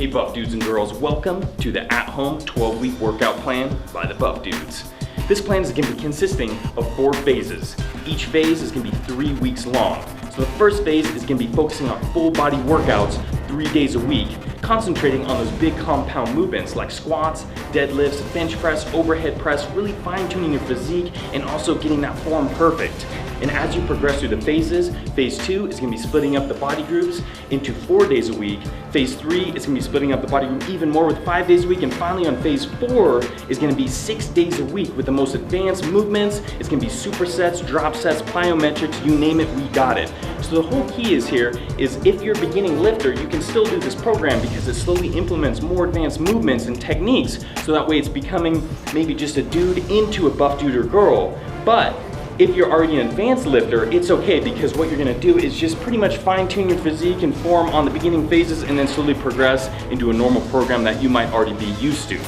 Hey Buff Dudes and Girls, welcome to the at-home 12-week workout plan by the Buff Dudes. This plan is going to be consisting of 4 phases. Each phase is going to be 3 weeks long. So the first phase is going to be focusing on full body workouts 3 days a week, concentrating on those big compound movements like squats, deadlifts, bench press, overhead press, really fine-tuning your physique and also getting that form perfect. And as you progress through the phases, phase 2 is going to be splitting up the body groups into 4 days a week. Phase 3 is going to be splitting up the body group even more with 5 days a week. And finally on phase 4 is going to be 6 days a week with the most advanced movements. It's going to be supersets, drop sets, plyometrics, you name it, we got it. So the whole key is here is if you're a beginning lifter, you can still do this program because it slowly implements more advanced movements and techniques. So that way it's becoming maybe just a dude into a buff dude or girl. But if you're already an advanced lifter, it's okay because what you're gonna do is just pretty much fine tune your physique and form on the beginning phases and then slowly progress into a normal program that you might already be used to.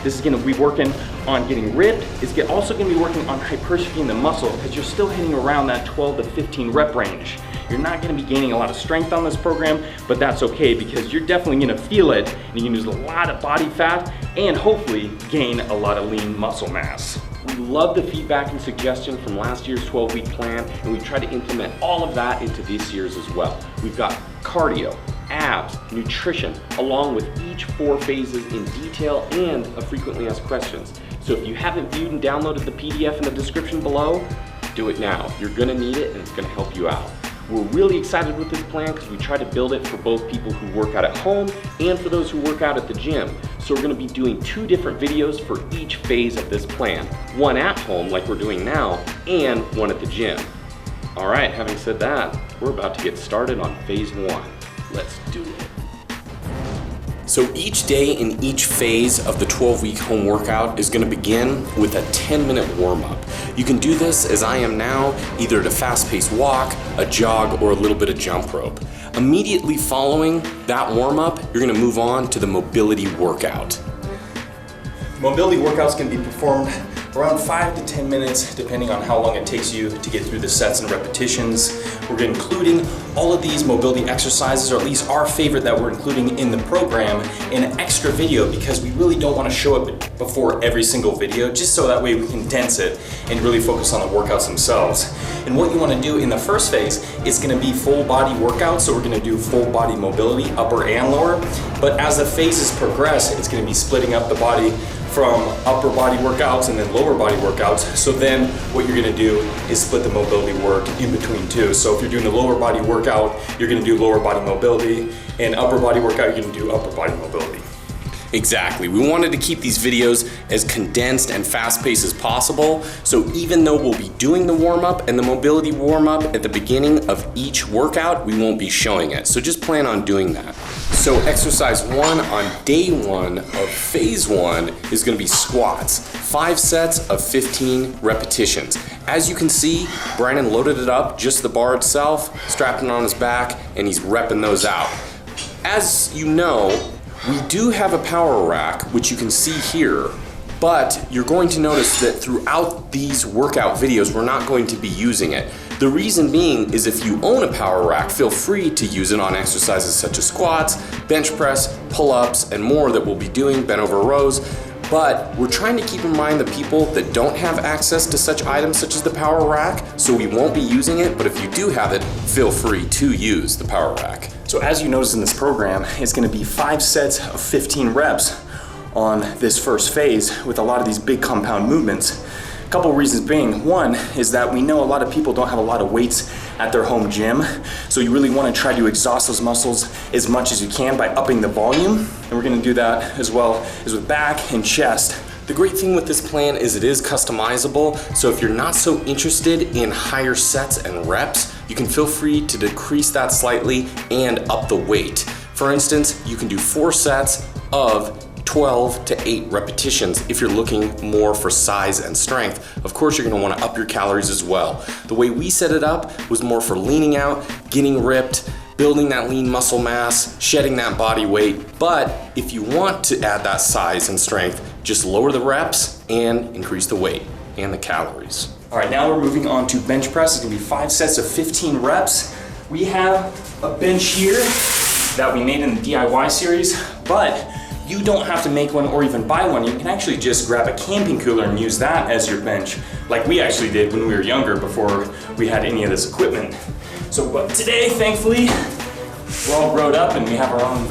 This is gonna be working on getting ripped. It's also gonna be working on hypertrophying the muscle because you're still hitting around that 12 to 15 rep range. You're not gonna be gaining a lot of strength on this program, but that's okay because you're definitely gonna feel it and you can lose a lot of body fat and hopefully gain a lot of lean muscle mass. We love the feedback and suggestion from last year's 12-week plan, and we've tried to implement all of that into this year's as well. We've got cardio, abs, nutrition, along with each 4 phases in detail and a frequently asked questions. So if you haven't viewed and downloaded the PDF in the description below, do it now. You're gonna need it and it's gonna help you out. We're really excited with this plan because we try to build it for both people who work out at home and for those who work out at the gym. So we're gonna be doing 2 different videos for each phase of this plan. One at home, like we're doing now, and one at the gym. All right, having said that, we're about to get started on phase 1. Let's do it. So each day in each phase of the 12-week home workout is gonna begin with a 10-minute warm-up. You can do this as I am now, either at a fast-paced walk, a jog, or a little bit of jump rope. Immediately following that warm-up, you're gonna move on to the mobility workout. Mobility workouts can be performed around 5 to 10 minutes depending on how long it takes you to get through the sets and repetitions. We're including all of these mobility exercises, or at least our favorite that we're including in the program, in an extra video because we really don't want to show it before every single video, just so that way we condense it and really focus on the workouts themselves. And what you want to do in the first phase is going to be full body workouts, so we're going to do full body mobility, upper and lower. But as the phases progress, it's going to be splitting up the body from upper body workouts and then lower body workouts. So then what you're gonna do is split the mobility work in between too. So if you're doing the lower body workout, you're gonna do lower body mobility, and upper body workout, you're gonna do upper body mobility. Exactly. We wanted to keep these videos as condensed and fast-paced as possible. So even though we'll be doing the warm-up and the mobility warm-up at the beginning of each workout, we won't be showing it. So just plan on doing that. So exercise 1 on day 1 of phase 1 is going to be squats. 5 sets of 15 repetitions. As you can see, Brandon loaded it up, just the bar itself, strapped it on his back, and he's repping those out. As you know, we do have a power rack, which you can see here, but you're going to notice that throughout these workout videos, we're not going to be using it. The reason being is if you own a power rack, feel free to use it on exercises such as squats, bench press, pull-ups, and more that we'll be doing, bent over rows. But we're trying to keep in mind the people that don't have access to such items such as the power rack, so we won't be using it, but if you do have it, feel free to use the power rack. So as you notice in this program, it's gonna be 5 sets of 15 reps on this first phase with a lot of these big compound movements. A couple reasons being, one is that we know a lot of people don't have a lot of weights at their home gym, so you really want to try to exhaust those muscles as much as you can by upping the volume, and we're going to do that as well as with back and chest. The great thing with this plan is it is customizable, so if you're not so interested in higher sets and reps, you can feel free to decrease that slightly and up the weight. For instance, you can do 4 sets of 12 to 8 repetitions if you're looking more for size and strength. Of course, you're gonna wanna up your calories as well. The way we set it up was more for leaning out, getting ripped, building that lean muscle mass, shedding that body weight. But if you want to add that size and strength, just lower the reps and increase the weight and the calories. All right, now we're moving on to bench press. It's gonna be 5 sets of 15 reps. We have a bench here that we made in the DIY series, but you don't have to make one or even buy one. You can actually just grab a camping cooler and use that as your bench, like we actually did when we were younger before we had any of this equipment. So, but today, thankfully, we're all grown up and we have our own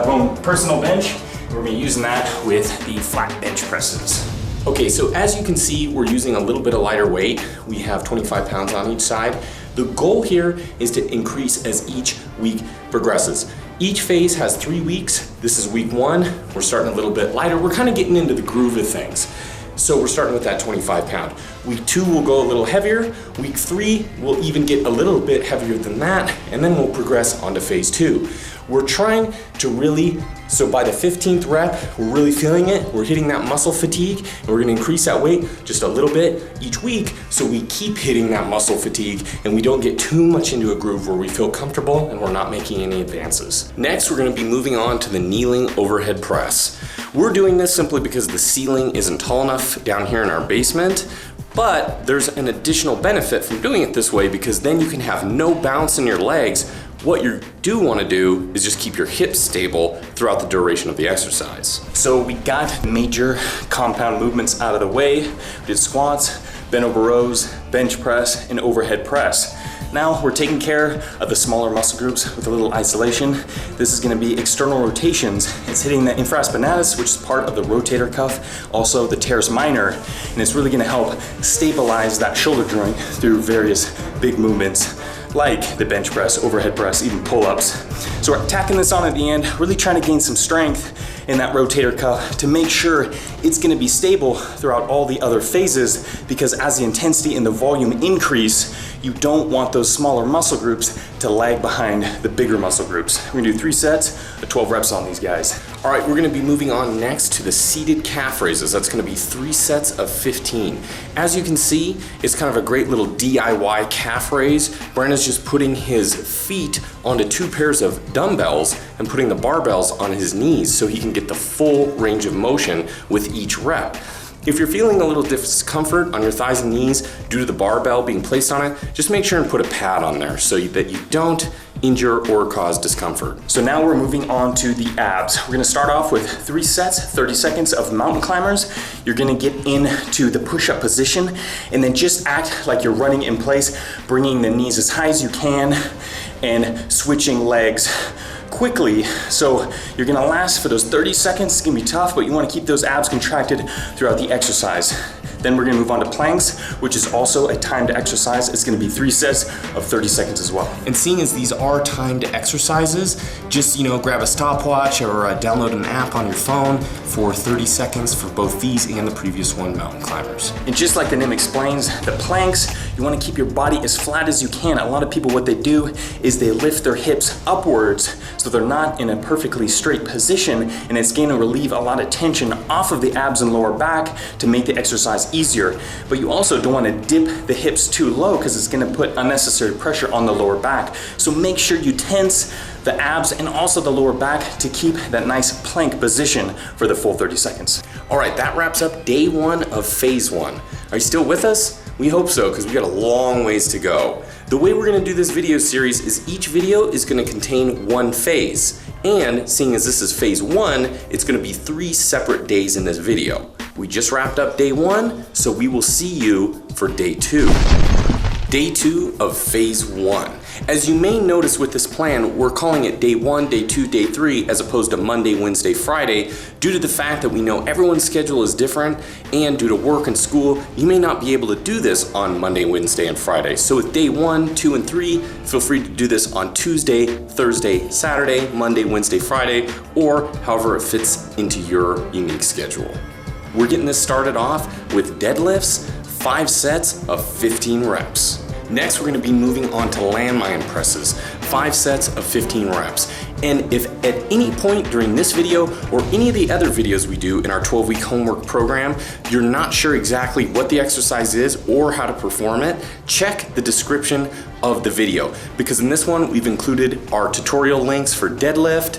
own personal bench. We're gonna be using that with the flat bench presses. Okay, so as you can see, we're using a little bit of lighter weight. We have 25 pounds on each side. The goal here is to increase as each week progresses. Each phase has 3 weeks. This is week 1. We're starting a little bit lighter. We're kind of getting into the groove of things. So we're starting with that 25 pound. Week 2 will go a little heavier. Week 3 will even get a little bit heavier than that, and then we'll progress onto phase 2. We're trying to really, so by the 15th rep, we're really feeling it. We're hitting that muscle fatigue, and we're gonna increase that weight just a little bit each week so we keep hitting that muscle fatigue and we don't get too much into a groove where we feel comfortable and we're not making any advances. Next, we're gonna be moving on to the kneeling overhead press. We're doing this simply because the ceiling isn't tall enough down here in our basement, but there's an additional benefit from doing it this way because then you can have no bounce in your legs. What you do want to do is just keep your hips stable throughout the duration of the exercise. So we got major compound movements out of the way. We did squats, bent over rows, bench press, and overhead press. Now we're taking care of the smaller muscle groups with a little isolation. This is going to be external rotations. It's hitting the infraspinatus, which is part of the rotator cuff, also the teres minor, and it's really going to help stabilize that shoulder joint through various big movements like the bench press, overhead press, even pull-ups. So we're tacking this on at the end, really trying to gain some strength in that rotator cuff to make sure it's gonna be stable throughout all the other phases, because as the intensity and the volume increase, you don't want those smaller muscle groups to lag behind the bigger muscle groups. We're gonna do 3 sets of 12 reps on these guys. All right, we're gonna be moving on next to the seated calf raises. That's gonna be 3 sets of 15. As you can see, it's kind of a great little DIY calf raise. Brandon's just putting his feet onto 2 pairs of dumbbells and putting the barbells on his knees so he can get the full range of motion with each rep. If you're feeling a little discomfort on your thighs and knees due to the barbell being placed on it, just make sure and put a pad on there so that you don't injure or cause discomfort. So now we're moving on to the abs. We're gonna start off with 3 sets, 30 seconds of mountain climbers. You're gonna get into the push-up position and then just act like you're running in place, bringing the knees as high as you can and switching legs quickly. So you're gonna last for those 30 seconds. It's gonna be tough, but you wanna keep those abs contracted throughout the exercise. Then we're gonna move on to planks, which is also a timed exercise. It's gonna be 3 sets of 30 seconds as well. And seeing as these are timed exercises, just grab a stopwatch or download an app on your phone for 30 seconds for both these and the previous one, mountain climbers. And just like the name explains, the planks, you wanna keep your body as flat as you can. A lot of people, what they do is they lift their hips upwards so they're not in a perfectly straight position, and it's gonna relieve a lot of tension off of the abs and lower back to make the exercise easier. But you also don't want to dip the hips too low because it's going to put unnecessary pressure on the lower back. So make sure you tense the abs and also the lower back to keep that nice plank position for the full 30 seconds. All right, that wraps up day 1 of phase 1. Are you still with us? We hope so, because we got a long ways to go. The way we're gonna do this video series is each video is gonna contain 1 phase. And seeing as this is phase 1, it's gonna be 3 separate days in this video. We just wrapped up day 1, so we will see you for day 2. Day 2 of phase 1. As you may notice with this plan, we're calling it day 1, day 2, day 3, as opposed to Monday, Wednesday, Friday, due to the fact that we know everyone's schedule is different, and due to work and school, you may not be able to do this on Monday, Wednesday, and Friday. So with day 1, 2, and 3, feel free to do this on Tuesday, Thursday, Saturday, Monday, Wednesday, Friday, or however it fits into your unique schedule. We're getting this started off with deadlifts, 5 sets of 15 reps. Next, we're gonna be moving on to landmine presses, 5 sets of 15 reps. And if at any point during this video or any of the other videos we do in our 12-week homework program, you're not sure exactly what the exercise is or how to perform it, check the description of the video, because in this one, we've included our tutorial links for deadlift,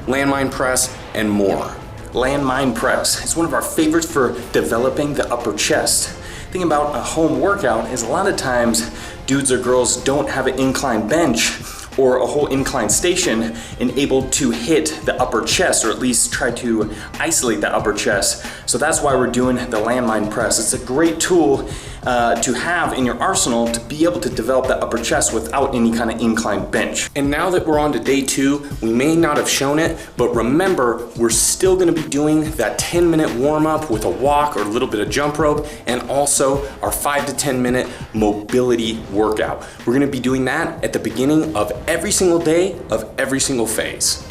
landmine press, and more. Landmine press. It's one of our favorites for developing the upper chest. The thing about a home workout is a lot of times dudes or girls don't have an incline bench, or a whole incline station and able to hit the upper chest, or at least try to isolate the upper chest. So that's why we're doing the landmine press. It's a great tool to have in your arsenal to be able to develop that upper chest without any kind of incline bench. And now that we're on to day 2, we may not have shown it, but remember, we're still gonna be doing that 10-minute warm-up with a walk or a little bit of jump rope, and also our 5 to 10-minute mobility workout. We're gonna be doing that at the beginning of every single day of every single phase.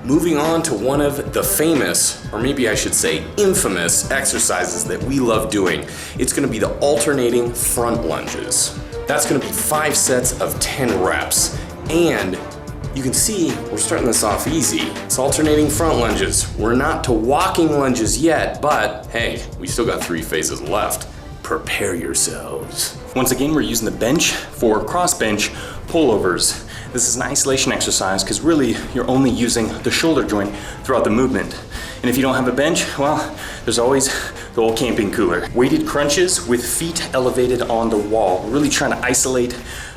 Moving on to one of the famous, or maybe I should say infamous, exercises that we love doing. It's gonna be the alternating front lunges. That's gonna be 5 sets of 10 reps. And you can see we're starting this off easy. It's alternating front lunges. We're not to walking lunges yet, but hey, we still got 3 phases left. Prepare yourselves. Once again, we're using the bench for cross bench pullovers. This is an isolation exercise because really you're only using the shoulder joint throughout the movement. And if you don't have a bench, well, there's always the old camping cooler. Weighted crunches with feet elevated on the wall. We're really trying to isolate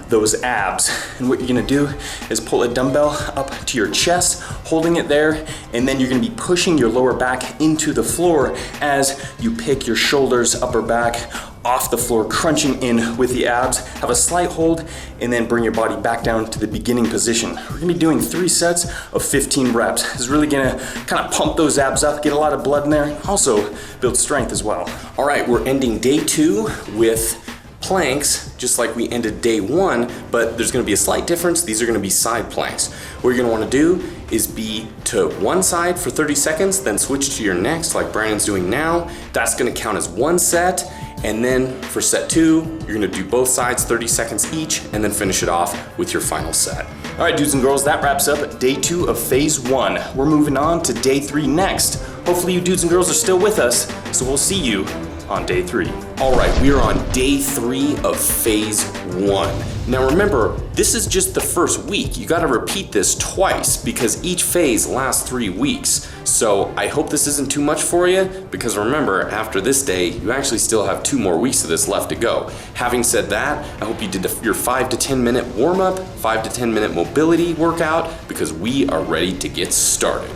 those abs. And what you're gonna do is pull a dumbbell up to your chest, holding it there, and then you're gonna be pushing your lower back into the floor as you pick your shoulders, upper back off the floor, crunching in with the abs. Have a slight hold, and then bring your body back down to the beginning position. We're gonna be doing 3 sets of 15 reps. This is really gonna kind of pump those abs up, get a lot of blood in there, and also build strength as well. All right, we're ending day 2 with planks, just like we ended day 1, but there's gonna be a slight difference. These are gonna be side planks. What you're gonna wanna do is be to one side for 30 seconds, then switch to your next, like Brandon's doing now. That's gonna count as 1 set. And then for set 2, you're gonna do both sides 30 seconds each, and then finish it off with your final set. All right, dudes and girls, that wraps up day 2 of phase 1. We're moving on to day 3 next. Hopefully you dudes and girls are still with us, so we'll see you on day 3. All right, we are on day 3 of phase 1. Now remember, this is just the first week. You gotta repeat this twice because each phase lasts 3 weeks. So I hope this isn't too much for you, because remember, after this day, you actually still have 2 more weeks of this left to go. Having said that, I hope you did your 5 to 10 minute warm up, 5 to 10 minute mobility workout, because we are ready to get started.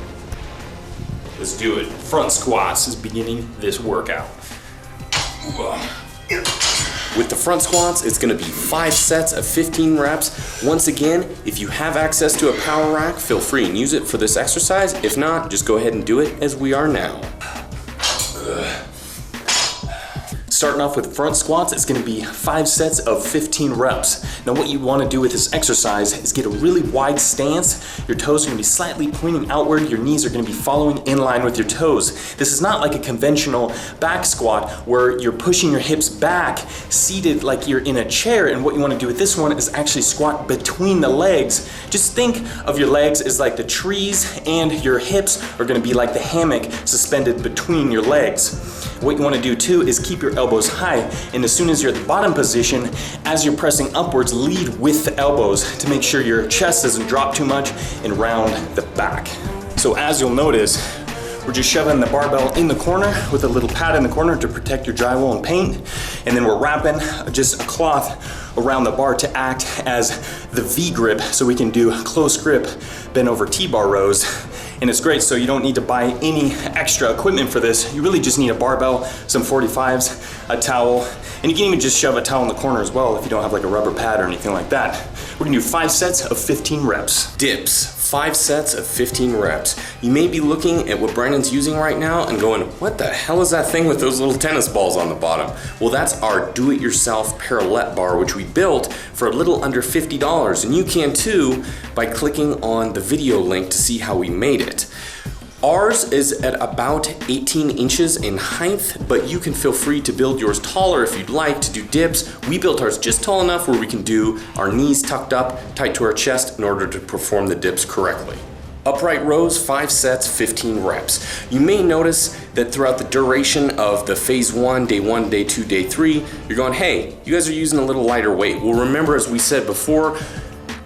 Let's do it. Front squats is beginning this workout. With the front squats, it's gonna be 5 sets of 15 reps. Once again, if you have access to a power rack, feel free and use it for this exercise. If not, just go ahead and do it as we are now. Starting off with front squats, it's gonna be 5 sets of 15 reps. Now what you wanna do with this exercise is get a really wide stance. Your toes are gonna be slightly pointing outward. Your knees are gonna be following in line with your toes. This is not like a conventional back squat where you're pushing your hips back, seated like you're in a chair. And what you wanna do with this one is actually squat between the legs. Just think of your legs as like the trees, and your hips are gonna be like the hammock suspended between your legs. What you wanna do too is keep your elbows high, and as soon as you're at the bottom position, as you're pressing upwards, lead with the elbows to make sure your chest doesn't drop too much and round the back. So as you'll notice, we're just shoving the barbell in the corner with a little pad in the corner to protect your drywall and paint, and then we're wrapping just a cloth around the bar to act as the V grip, so we can do close grip bent over T-bar rows. And it's great, so you don't need to buy any extra equipment for this. You really just need a barbell, some 45s, a towel, and you can even just shove a towel in the corner as well if you don't have like a rubber pad or anything like that. We're gonna do 5 sets of 15 reps. Dips, 5 sets of 15 reps. You may be looking at what Brandon's using right now and going, what the hell is that thing with those little tennis balls on the bottom? Well, that's our do-it-yourself parallel bar, which we built for a little under $50. And you can too by clicking on the video link to see how we made it. Ours is at about 18 inches in height, but you can feel free to build yours taller if you'd like to do dips. We built ours just tall enough where we can do our knees tucked up, tight to our chest in order to perform the dips correctly. Upright rows, 5 sets, 15 reps. You may notice that throughout the duration of the phase 1, day 2, day 3, you're going, hey, you guys are using a little lighter weight. Well, remember, as we said before,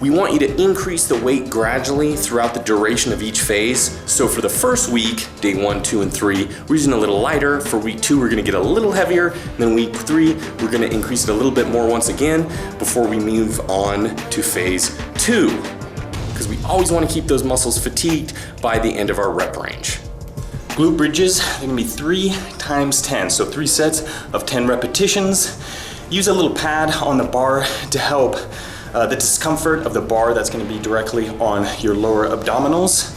We want you to increase the weight gradually throughout the duration of each phase. So for the first week, day 1, 2, and 3, we're using a little lighter. For week 2, we're gonna get a little heavier. And then week 3, we're gonna increase it a little bit more once again before we move on to phase 2. Because we always wanna keep those muscles fatigued by the end of our rep range. Glute bridges, they're gonna be 3 times 10, so 3 sets of 10 repetitions. Use a little pad on the bar to help the discomfort of the bar that's gonna be directly on your lower abdominals.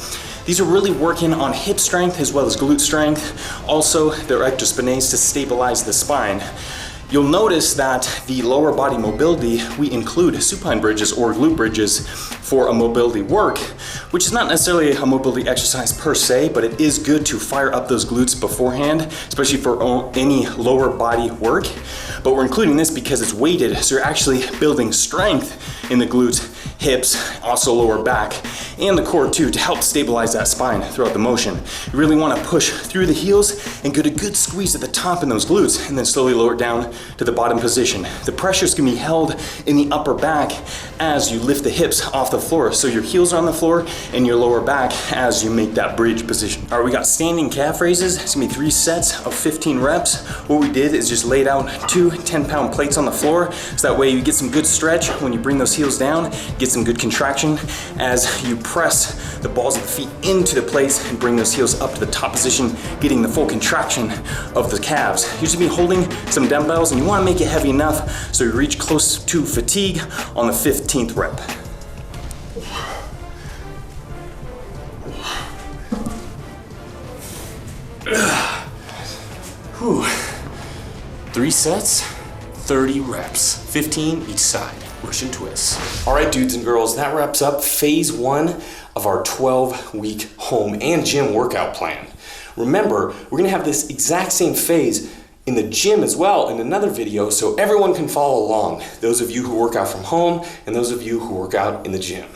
These are really working on hip strength as well as glute strength. Also, the rectus spinae to stabilize the spine. You'll notice that the lower body mobility, we include supine bridges or glute bridges for a mobility work, which is not necessarily a mobility exercise per se, but it is good to fire up those glutes beforehand, especially for any lower body work. But we're including this because it's weighted, so you're actually building strength in the glutes, hips, also lower back, and the core too, to help stabilize that spine throughout the motion. You really want to push through the heels and get a good squeeze at the top in those glutes, and then slowly lower it down to the bottom position. The pressures can be held in the upper back as you lift the hips off the floor, so your heels are on the floor and your lower back as you make that bridge position. All right, we got standing calf raises. It's gonna be 3 sets of 15 reps. What we did is just laid out 2 10-pound plates on the floor, so that way you get some good stretch when you bring those heels down, get some good contraction as you press the balls of the feet into the plates and bring those heels up to the top position, getting the full contraction of the calves. You're just gonna be holding some dumbbells, and you wanna make it heavy enough so you reach close to fatigue on the 15th rep. Whew. 3 sets, 30 reps, 15 each side. Russian twists. All right, dudes and girls, that wraps up phase 1 of our 12-week home and gym workout plan. Remember, we're gonna have this exact same phase in the gym as well in another video, so everyone can follow along. Those of you who work out from home and those of you who work out in the gym.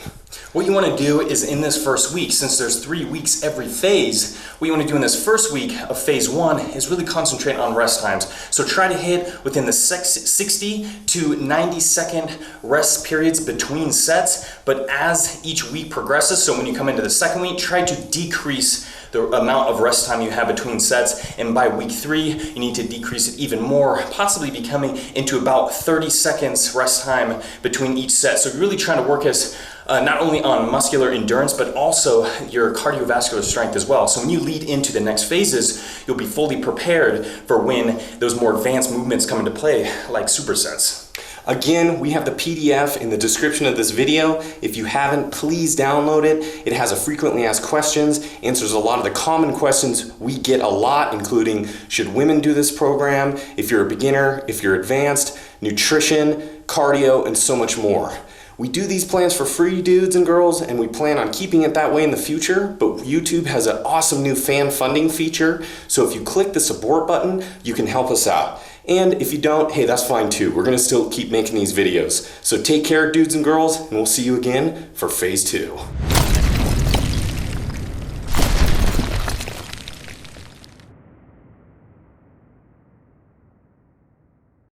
What you want to do is in this first week, since there's 3 weeks every phase, what you want to do in this first week of phase 1 is really concentrate on rest times. So try to hit within the 60 to 90 second rest periods between sets, but as each week progresses, so when you come into the second week, try to decrease the amount of rest time you have between sets, and by week 3, you need to decrease it even more, possibly becoming into about 30 seconds rest time between each set. So you're really trying to work as not only on muscular endurance, but also your cardiovascular strength as well. So when you lead into the next phases, you'll be fully prepared for when those more advanced movements come into play, like supersets. Again, we have the PDF in the description of this video. If you haven't, please download it. It has a frequently asked questions, answers a lot of the common questions we get a lot, including should women do this program, if you're a beginner, if you're advanced, nutrition, cardio, and so much more. We do these plans for free, dudes and girls, and we plan on keeping it that way in the future, but YouTube has an awesome new fan funding feature, so if you click the support button, you can help us out. And if you don't, hey, that's fine too. We're gonna still keep making these videos. So take care, dudes and girls, and we'll see you again for phase 2.